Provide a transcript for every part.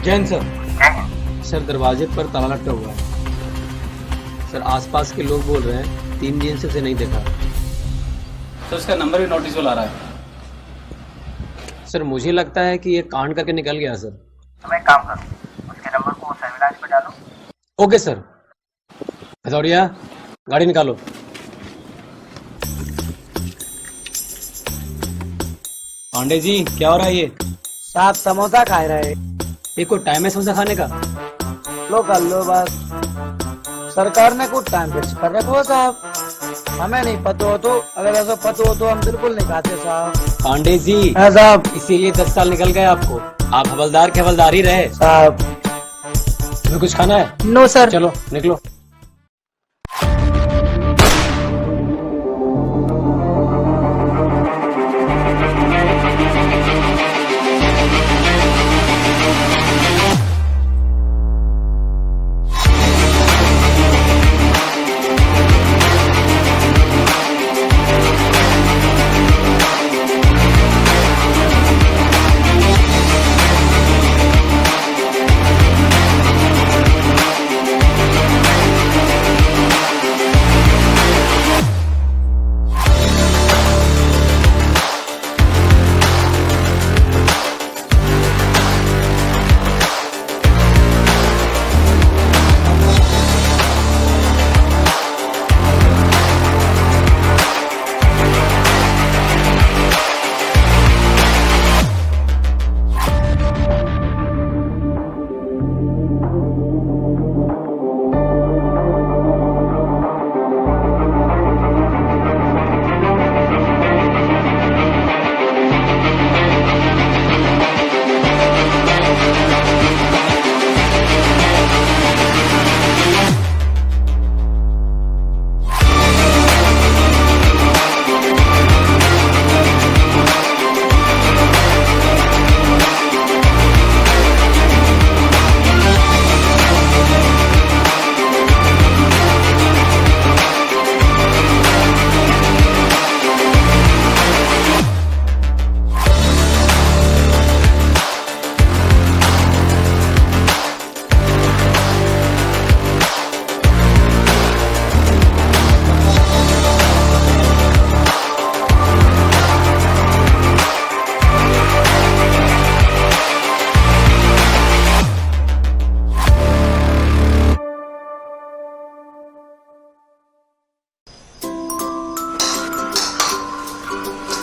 Jain sir. क्या है? Sir दरवाजे पर ताला लटका हुआ है। सर आसपास के लोग बोल रहे हैं 3 दिन से उसे नहीं देखा। तो उसका नंबर भी नोटिसबल आ रहा है। सर मुझे लगता है कि ये कांड करके निकल गया सर। तुम एक काम करो, उसके नंबर को सर्विलांस पे डालो। Okay sir. भदौरिया गाड़ी निकालो। पांडे जी क्या हो रहा है ये? साहब समोसा खा रहे। ये कोई टाइम है समोसा खाने का? लो कर लो बस। सरकार ने कुछ टाइम फिक्स कर रखो है साहब, हमें नहीं पता हो तो, अगर ऐसा पता हो तो हम बिल्कुल नहीं खाते साहब। पांडे जी है साहब। इसीलिए 10 साल निकल गए आपको। आप हवलदार के हवलदार ही रहे। साहब तुम्हें कुछ खाना है? No sir. चलो निकलो।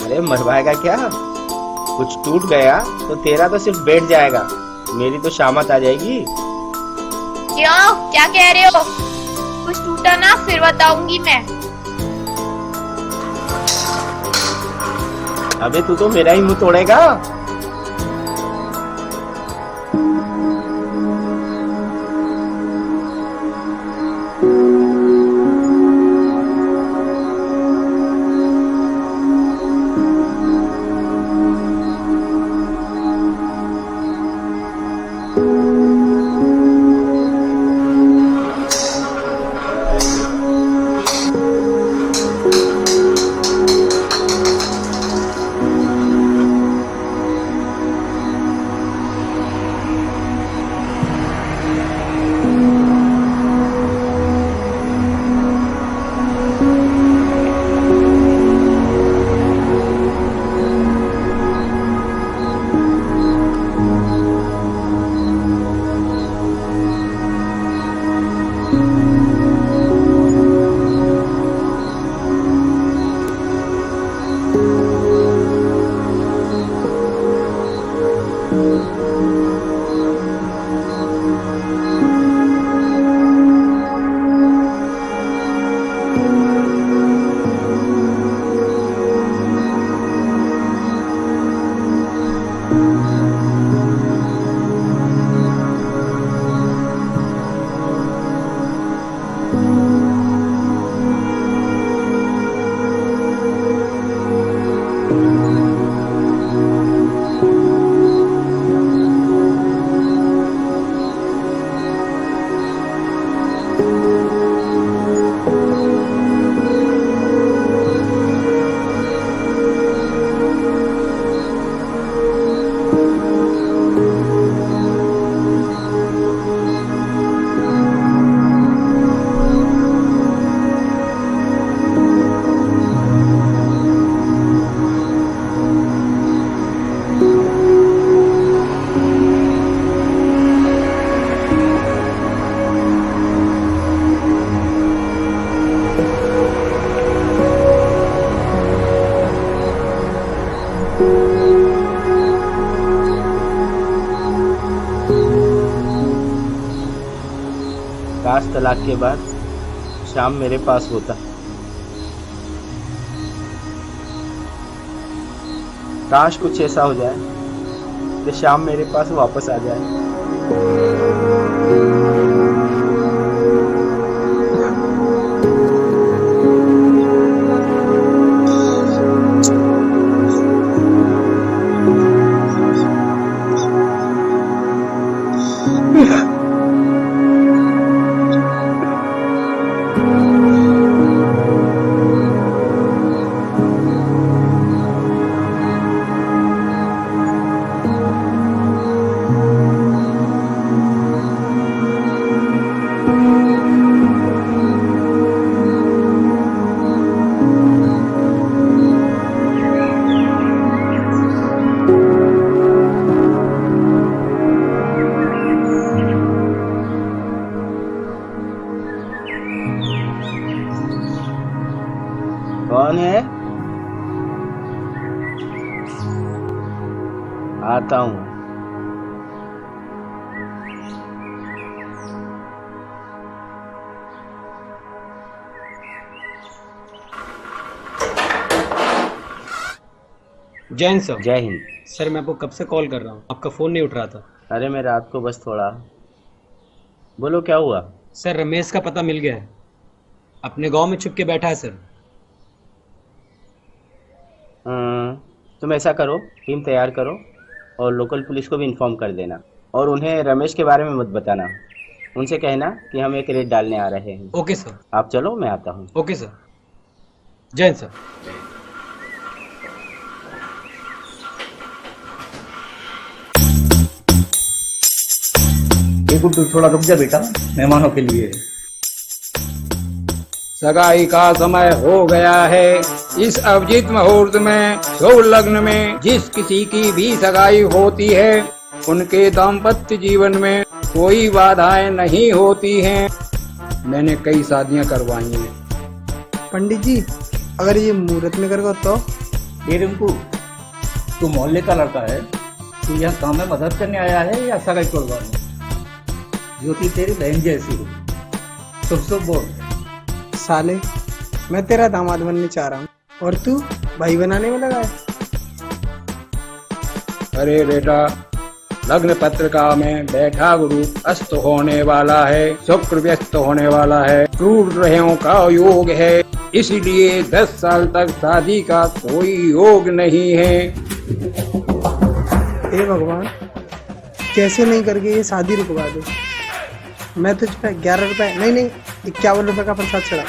अरे मरवाएगा क्या? कुछ टूट गया तो तेरा तो सिर्फ बैठ जाएगा, मेरी तो शामत आ जाएगी। क्यों, क्या कह रहे हो? कुछ टूटा ना फिर बताऊंगी मैं। अबे तू तो मेरा ही मुंह तोड़ेगा। काश तलाक के बाद श्याम मेरे पास होता। काश कुछ ऐसा हो जाए कि श्याम मेरे पास वापस आ जाए। कौन है? आता हूँ। जैन सर। जय हिंद। सर मैं आपको कब से कॉल कर रहा हूँ, आपका फ़ोन नहीं उठ रहा था। अरे मैं रात को बस थोड़ा। बोलो क्या हुआ? सर रमेश का पता मिल गया है, अपने गांव में छुप के बैठा है सर। तुम ऐसा करो, टीम तैयार करो और लोकल पुलिस को भी इन्फॉर्म कर देना, और उन्हें रमेश के बारे में मत बताना। उनसे कहना कि हम एक रेड डालने आ रहे हैं। Okay sir. आप चलो, मैं आता हूँ। Okay sir. जैन सर। तू थोड़ा रुक जा बेटा, मेहमानों के लिए। सगाई का समय हो गया है। इस अभिजीत मुहूर्त में शुभ लग्न में जिस किसी की भी सगाई होती है उनके दाम्पत्य जीवन में कोई बाधाएं नहीं होती हैं। मैंने कई शादियां करवाई हैं। पंडित जी अगर ये मुहूर्त में करोगे तो? ये रिंकू, तू मोहल्ले का लड़का है, तू यहाँ काम में मदद करने आया है या सगाई तोड़वाने? ज्योति तेरी बहन जैसी हो। शुभ शुभ बोल। साले मैं तेरा दामाद बनने चाह रहा हूँ और तू भाई बनाने में लगा है। अरे बेटा, लग्न पत्रिका में बैठा गुरु अस्त होने वाला है, शुक्र व्यस्त होने वाला है, क्रूर ग्रहों का योग है, इसलिए 10 साल तक शादी का कोई योग नहीं है। हे भगवान, कैसे नहीं करके ये शादी रुकवा दो। मैं तुझ पे 11 रुपए नहीं 51 रुपए का प्रसाद चढ़ा।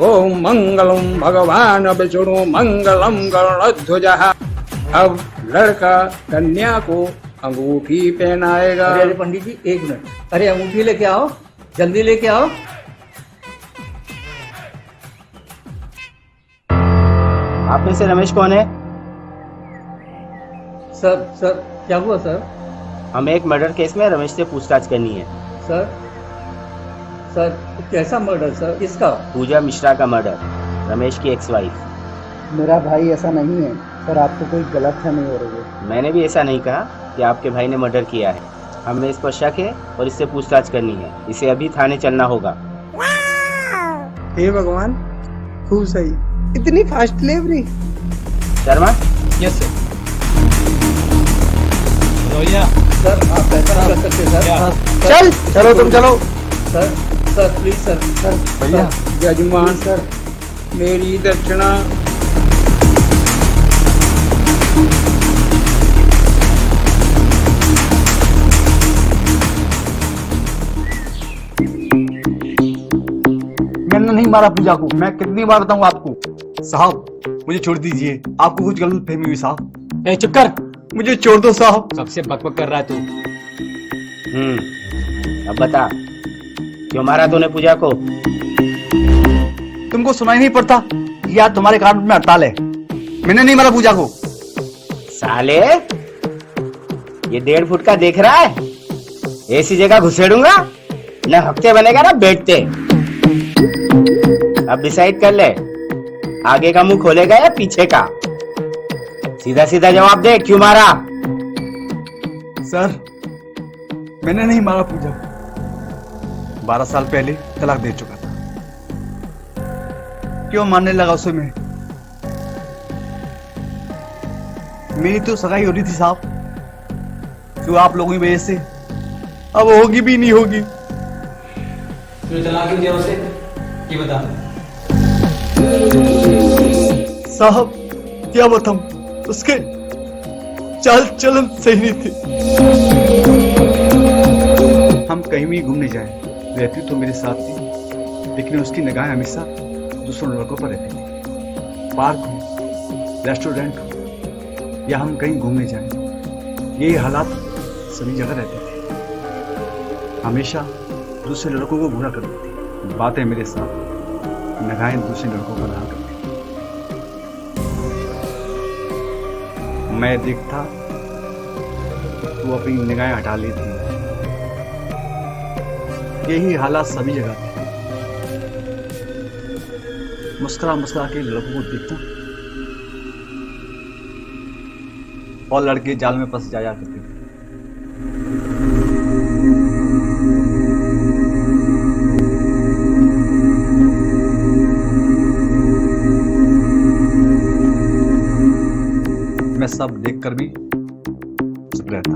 ओम मंगलम भगवान विष्णु मंगलम गरुड़ध्वजः। अब लड़का कन्या को अंगूठी पहनाएगा। अरे पंडित जी एक मिनट, अरे अंगूठी लेके आओ, जल्दी लेके आओ। आप में से रमेश कौन है? सर क्या हुआ सर? हमें एक मर्डर केस में रमेश से पूछताछ करनी है। सर कैसा मर्डर सर? किसका? पूजा मिश्रा का मर्डर, रमेश की एक्स वाइफ। मेरा भाई ऐसा नहीं है सर, आपको कोई गलत फहमी हो रही है। मैंने भी ऐसा नहीं कहा कि आपके भाई ने मर्डर किया है। हमें इस पर शक है और इससे पूछताछ करनी है। इसे अभी थाने चलना होगा। हे भगवान, खूब सही। इतनी fast delivery. Sharma. Yes sir. रोहिया सर आप ऐसा नहीं कर सकते सर। चलो तुम चलो। Sir please sir. भैया यजमान सर, मेरी दक्षिणा। मैंने नहीं मारा पूजा को, मैं कितनी बार बताऊं आपको। साहब मुझे छोड़ दीजिए, आपको कुछ गलत फहमी हुई साहब। ए चुप कर, मुझे छोड़ दो साहब। सबसे बकबक कर रहा है तू। अब बता, क्यों मारा तूने पूजा को? तुमको सुनाई नहीं पड़ता? या तुम्हारे कारण में हड़ताल है। मैंने नहीं मारा पूजा को। साले, ये 1.5 फुट का देख रहा है? ऐसी जगह घुसेड़ूंगा, न हफ्ते बनेगा ना बैठते। अब डिसाइड कर ले, आगे का मुंह खोलेगा या पीछे का? सीधा सीधा जवाब दे, क्यों मारा? सर मैंने नहीं मारा पूजा। 12 साल पहले तलाक दे चुका था। क्यों मानने लगा उसे मैं? मेरी तो सगाई हो रही थी साहब, जो आप लोगों की वजह से अब होगी भी नहीं होगी। तूने तलाक क्यों दिया उसे, ये बता। साहब क्या बताऊं, उसके चाल चलन सही नहीं थे। हम कहीं भी घूमने जाएं, रहती तो मेरे साथ थी, लेकिन उसकी निगाहें हमेशा दूसरों लड़कों पर रहती थी। पार्क हो, रेस्टोरेंट हो, या हम कहीं घूमने जाएं, यही हालात सभी जगह रहते थे। हमेशा दूसरे लड़कों को बुरा करती थी, बातें मेरे साथ, निगाहें दूसरे लड़कों पर रहा करती। मैं देखता वो अपनी निगाहें हटा लेती। यही हालात सभी जगह थे। मुस्कुरा मुस्कुरा के लड़कों को देखता और लड़के जाल में फंस जाया करते थे। मैं सब देखकर भी चुप रहता।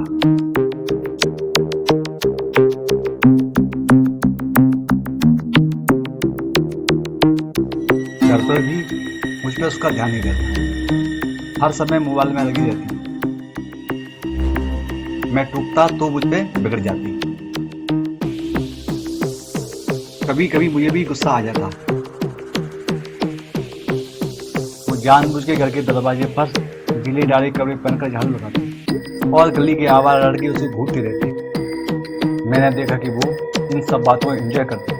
घर पर भी मुझ पर उसका ध्यान नहीं रहता, हर समय मोबाइल में लगी रहती। मैं टूकता तो मुझ पे बिगड़ जाती। कभी कभी मुझे भी गुस्सा आ जाता। वो जानबूझ के घर के दरवाजे पर गीले डाले कपड़े पहनकर झाड़ू लगाते और गली के आवारा लड़के उसे घूरते रहते। मैंने देखा कि वो इन सब बातों को एंजॉय करते।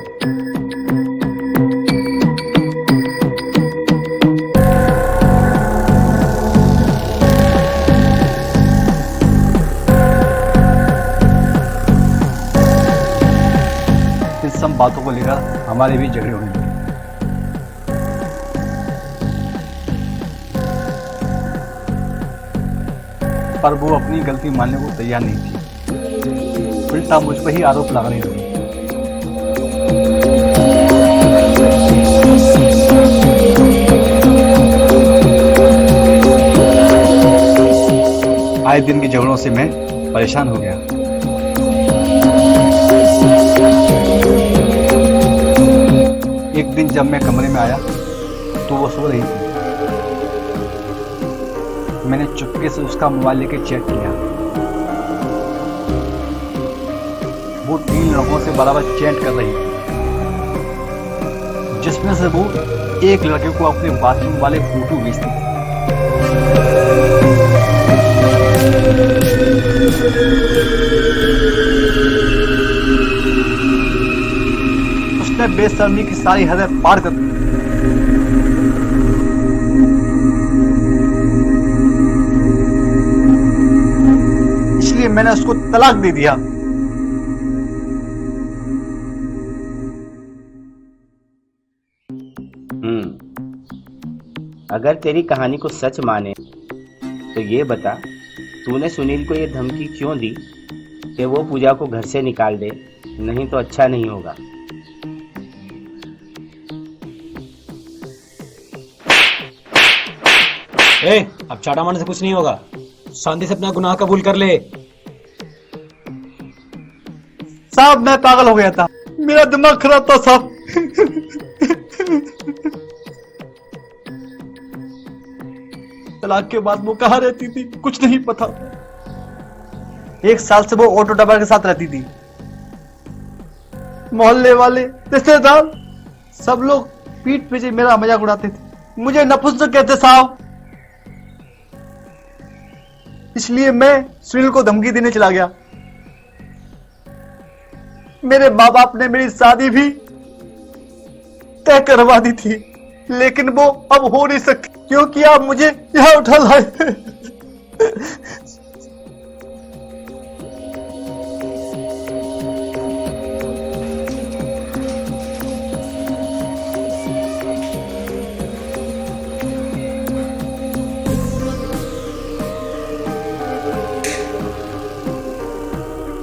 इन सब बातों को लेकर हमारे भी झगड़े होने लगे। पर वो अपनी गलती मानने को तैयार नहीं थी, उल्टा मुझ पर ही आरोप लगाने लगी। आए दिन के झगड़ों से मैं परेशान हो गया। एक दिन जब मैं कमरे में आया तो वो सो रही थी। मैंने चुपके से उसका मोबाइल लेके चेक किया। वो 3 लड़कों से बराबर चैट कर रही थी, जिसमें से वो एक लड़के को अपने बाथरूम वाले फोटो भेजती थी। उसने बेशर्मी की सारी हदें पार कर दी। इसलिए मैंने उसको तलाक दे दिया। अगर तेरी कहानी को सच माने तो ये बता, तूने सुनील को ये धमकी क्यों दी कि वो पूजा को घर से निकाल दे, नहीं तो अच्छा नहीं होगा। अब चाटा मारने से कुछ नहीं होगा, शांति से अपना गुनाह कबूल कर ले। साहब मैं पागल हो गया था, मेरा दिमाग खराब था साहब। तलाक के बाद वो कहाँ रहती थी कुछ नहीं पता। 1 साल से वो ऑटो ड्राइवर के साथ रहती थी। मोहल्ले वाले, रिश्तेदार सब लोग पीठ पीछे मेरा मजाक उड़ाते थे, मुझे नपुंसक कहते साहब। इसलिए मैं सुनील को धमकी देने चला गया। मेरे माँ बाप ने मेरी शादी भी तय करवा दी थी, लेकिन वो अब हो नहीं सकती क्योंकि आप मुझे यहाँ उठा लाए।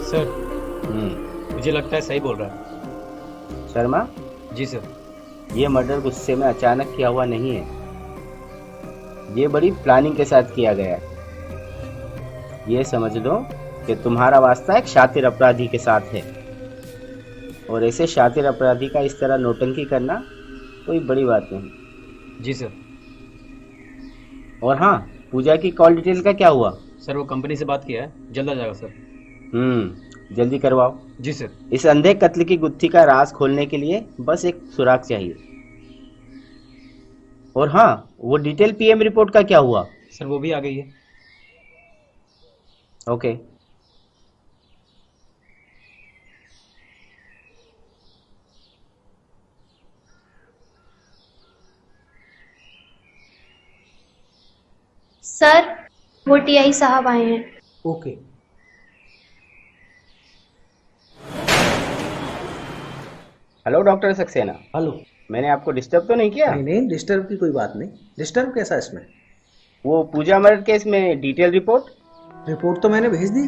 सर, मुझे लगता है सही बोल रहा है। शर्मा, जी सर। ये मर्डर गुस्से में अचानक किया हुआ नहीं है, ये बड़ी प्लानिंग के साथ किया गया है। ये समझ लो कि तुम्हारा वास्ता एक शातिर अपराधी के साथ है, और ऐसे शातिर अपराधी का इस तरह नौटंकी करना कोई बड़ी बात नहीं। जी सर। और हाँ, पूजा की कॉल डिटेल का क्या हुआ? सर वो कंपनी से बात किया है, जल्द आ जाएगा सर। जल्दी करवाओ। जी सर। इस अंधे कत्ल की गुत्थी का राज खोलने के लिए बस एक सुराग चाहिए। और हाँ, वो डिटेल पीएम रिपोर्ट का क्या हुआ? सर वो भी आ गई है। ओके। सर वो टीआई साहब आए हैं। Okay. Hello doctor Saxena. Hello. मैंने आपको डिस्टर्ब तो नहीं किया? नहीं नहीं, डिस्टर्ब की कोई बात नहीं। डिस्टर्ब कैसा इसमें? वो पूजा मर्डर केस में डिटेल रिपोर्ट तो मैंने भेज दी।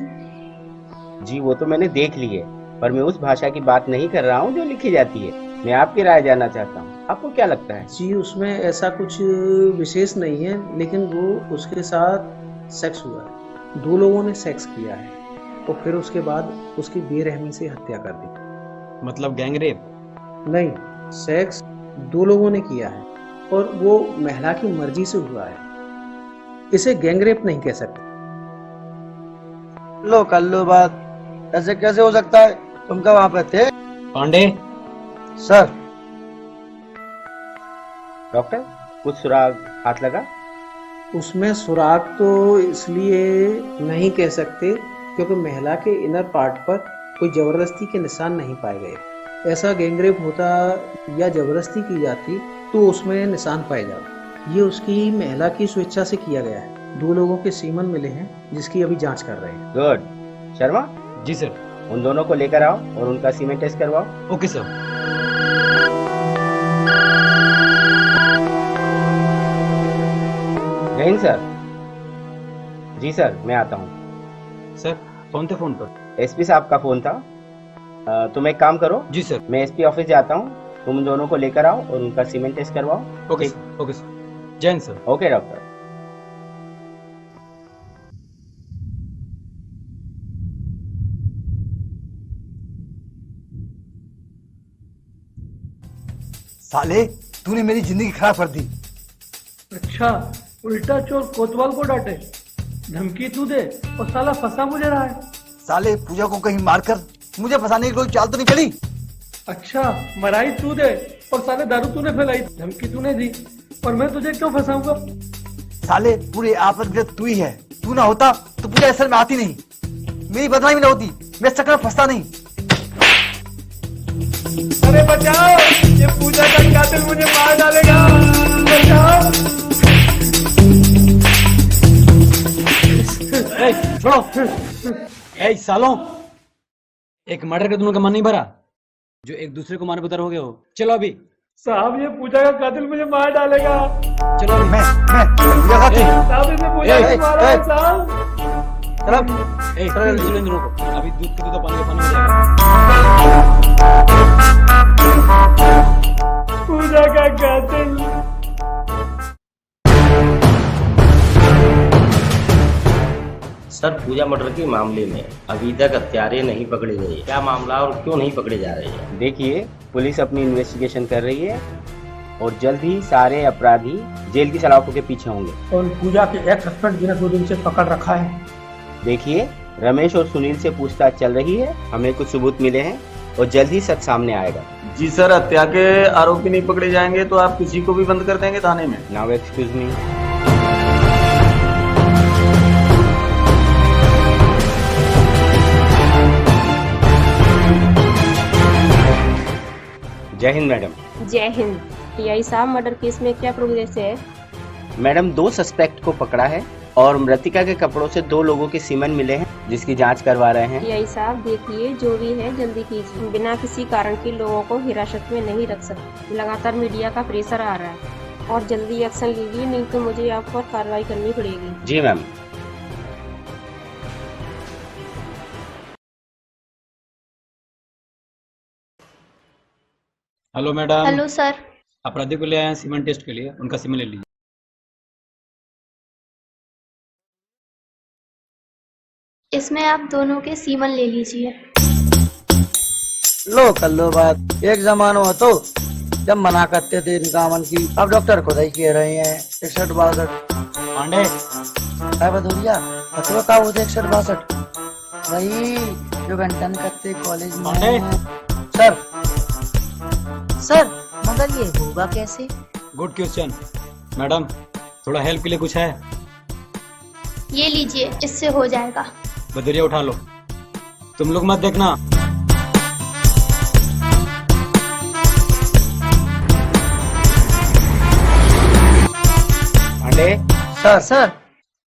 जी वो तो मैंने देख ली है, पर मैं उस भाषा की बात नहीं कर रहा हूँ जो लिखी जाती है। मैं आपकी राय जानना चाहता हूँ, आपको क्या लगता है? जी उसमें ऐसा कुछ विशेष नहीं है, लेकिन वो उसके साथ सेक्स हुआ है। 2 लोगों ने सेक्स किया है और फिर उसके बाद उसकी बेरहमी से हत्या कर दी। मतलब गैंगरेप? नहीं, सेक्स 2 लोगों ने किया है और वो महिला की मर्जी से हुआ है। इसे गैंगरेप नहीं कह सकते। लो कर लो बात। ऐसे कैसे हो सकता है? तुम क्या वहां पे थे? पांडे सर। डॉक्टर, कुछ सुराग हाथ लगा? उसमें सुराग तो इसलिए नहीं कह सकते क्योंकि महिला के इनर पार्ट पर कोई जबरदस्ती के निशान नहीं पाए गए। ऐसा गैंगरेप होता या जबरदस्ती की जाती तो उसमें निशान पाए जाते। ये उसकी महिला की स्वेच्छा से किया गया है। 2 लोगों के सीमन मिले हैं जिसकी अभी जांच कर रहे हैं। गुड। शर्मा? जी सर। उन दोनों को लेकर आओ और उनका सीमेंट टेस्ट करवाओ। Okay sir. जय हिंद सर। जी सर, मैं आता हूँ। सर कौन थे फोन पर? एसपी साहब का फोन था। तुम एक काम करो। जी सर। मैं एसपी ऑफिस जाता हूँ, तुम दोनों को लेकर आओ और उनका सीमेंट टेस्ट करवाओ। Okay sir. Okay sir. जय हिंद सर। Okay doctor. साले तूने मेरी जिंदगी खराब कर दी। अच्छा, उल्टा चोर कोतवाल को डांटे, धमकी तू दे और साला फंसा मुझे रहा है। साले पूजा को कहीं मारकर मुझे फंसाने की कोई चाल तो नहीं चली? अच्छा, मराई तू दे और साले दारू तूने फैलाई, धमकी तूने दी और मैं तुझे क्यों फंसाऊंगा? साले पूरे आपदग्रस्त तू ही है। तू ना होता तो पूजा असल में आती नहीं, मेरी बदनामी ना होती, मैं इस चक्कर में फंसता नहीं। अरे बचाओ, ये पूजा का कातिल मुझे मार डालेगा, बचाओ। छोड़ो। ए सालों, एक मर्डर का दोनों का मन नहीं भरा जो एक दूसरे को मारने पर हो गए हो। चलो अभी। साहब ये पूजा का कातिल मुझे मार डालेगा। चलो अभी। मैं पूजा का साहब इसे पूजा को मारा है साहब। चलो इन दोनों को। अभी दूध के दूध पानी का पानी हो जाएगा। पूजा का कातिल। सर, पूजा मर्डर के मामले में अभी तक हत्यारे नहीं पकड़े गए। क्या मामला और क्यों नहीं पकड़े जा रहे हैं? देखिए, पुलिस अपनी इन्वेस्टिगेशन कर रही है और जल्द ही सारे अपराधी जेल की सलाखों के पीछे होंगे। और पूजा के एक्स हस्बैंड जिन्हें 2 दिन से पकड़ रखा है। देखिए, रमेश और सुनील से पूछताछ चल रही है, हमें कुछ सबूत मिले हैं और जल्द ही सच सामने आएगा। जी सर, हत्या के आरोपी नहीं पकड़े जाएंगे तो आप किसी को भी बंद कर देंगे थाने में? Now excuse me. जय हिंद मैडम। जय हिंद। टीआई साहब, मर्डर केस में क्या प्रोग्रेस है? मैडम, 2 सस्पेक्ट को पकड़ा है और मृतिका के कपड़ों से 2 लोगों के सीमन मिले हैं जिसकी जांच करवा रहे हैं। टीआई साहब देखिए, जो भी है जल्दी कीजिए। बिना किसी कारण के लोगों को हिरासत में नहीं रख सकते। लगातार मीडिया का प्रेशर आ रहा है और जल्दी एक्शन लीजिए, नहीं तो मुझे आप पर कार्रवाई करनी पड़ेगी। जी ma'am. Hello madam. Hello sir. अपराधी को ले आए हैं सीमेंट टेस्ट के लिए, उनका सीमेंट ले लीजिए। इसमें आप दोनों के सीमन ले लीजिए। लो कर लो बात। एक जमाना हो तो जब मना करते थे इनका मन की, अब डॉक्टर खुद ही कह रहे हैं 61-62। पांडे क्या भदौरिया पता का वो 61-62 वही जो घंटन करते कॉलेज में। सर सर मगर ये होगा कैसे? गुड क्वेश्चन मैडम, थोड़ा हेल्प के लिए कुछ है? ये लीजिए, इससे हो जाएगा। बदरिया उठा लो, तुम लोग मत देखना। पांडे सर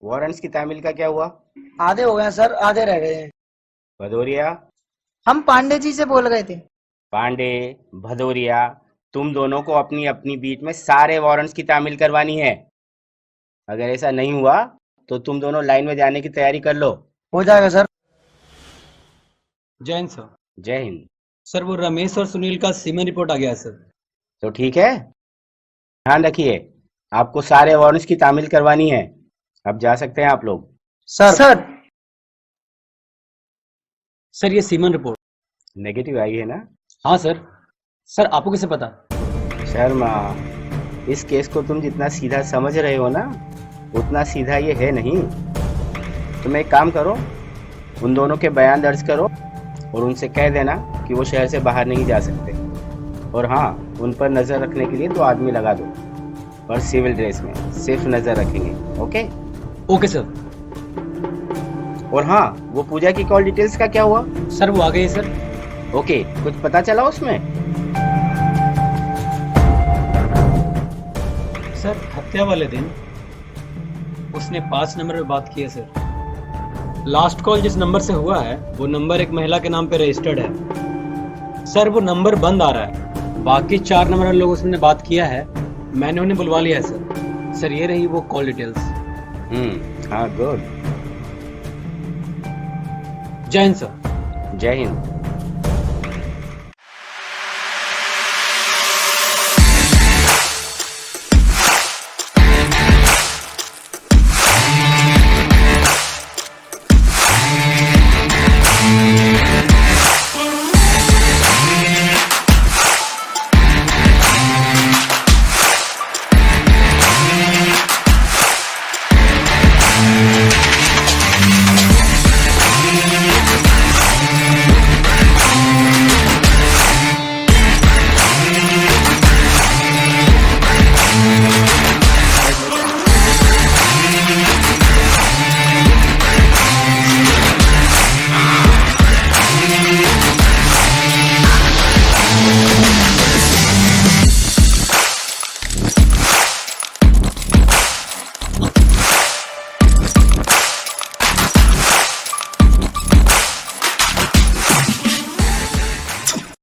वारंट्स की तामील का क्या हुआ? आधे हो गए सर, आधे रह गए हैं। भदौरिया? हम पांडे जी से बोल रहे थे। पांडे, भदौरिया, तुम दोनों को अपनी अपनी बीट में सारे वारंट्स की तामील करवानी है। अगर ऐसा नहीं हुआ तो तुम दोनों लाइन में जाने की तैयारी कर लो। हो जाएगा सर। जय हिंद सर। जय हिंद। सर वो रमेश और सुनील का सीमेंट रिपोर्ट आ गया है सर। तो ठीक है, ध्यान रखिए, आपको सारे वारंट्स की तामील करवानी है। अब जा सकते हैं आप लोग। सर सर ये सीमेंट रिपोर्ट नेगेटिव आई है ना? हाँ सर। सर आपको कैसे पता? शर्मा, इस केस को तुम जितना सीधा समझ रहे हो ना, उतना सीधा ये है नहीं। तुम एक काम करो, उन दोनों के बयान दर्ज करो और उनसे कह देना कि वो शहर से बाहर नहीं जा सकते। और हाँ, उन पर नजर रखने के लिए 2 आदमी लगा दो, और सिविल ड्रेस में सिर्फ नजर रखेंगे। ओके? Okay sir. और हाँ, वो पूजा की कॉल डिटेल्स का क्या हुआ? सर वो आ गई सर। ओके, कुछ पता चला उसमें? सर हत्या वाले दिन उसने 5 नंबर पे बात की है सर। लास्ट कॉल जिस नंबर से हुआ है वो नंबर एक महिला के नाम पे रजिस्टर्ड है सर। वो नंबर बंद आ रहा है। बाकी 4 नंबर लोगों से बात किया है, मैंने उन्हें बुलवा लिया है सर। सर ये रही वो कॉल डिटेल्स। हाँ गुड। जय हिंद सर। जय हिंद।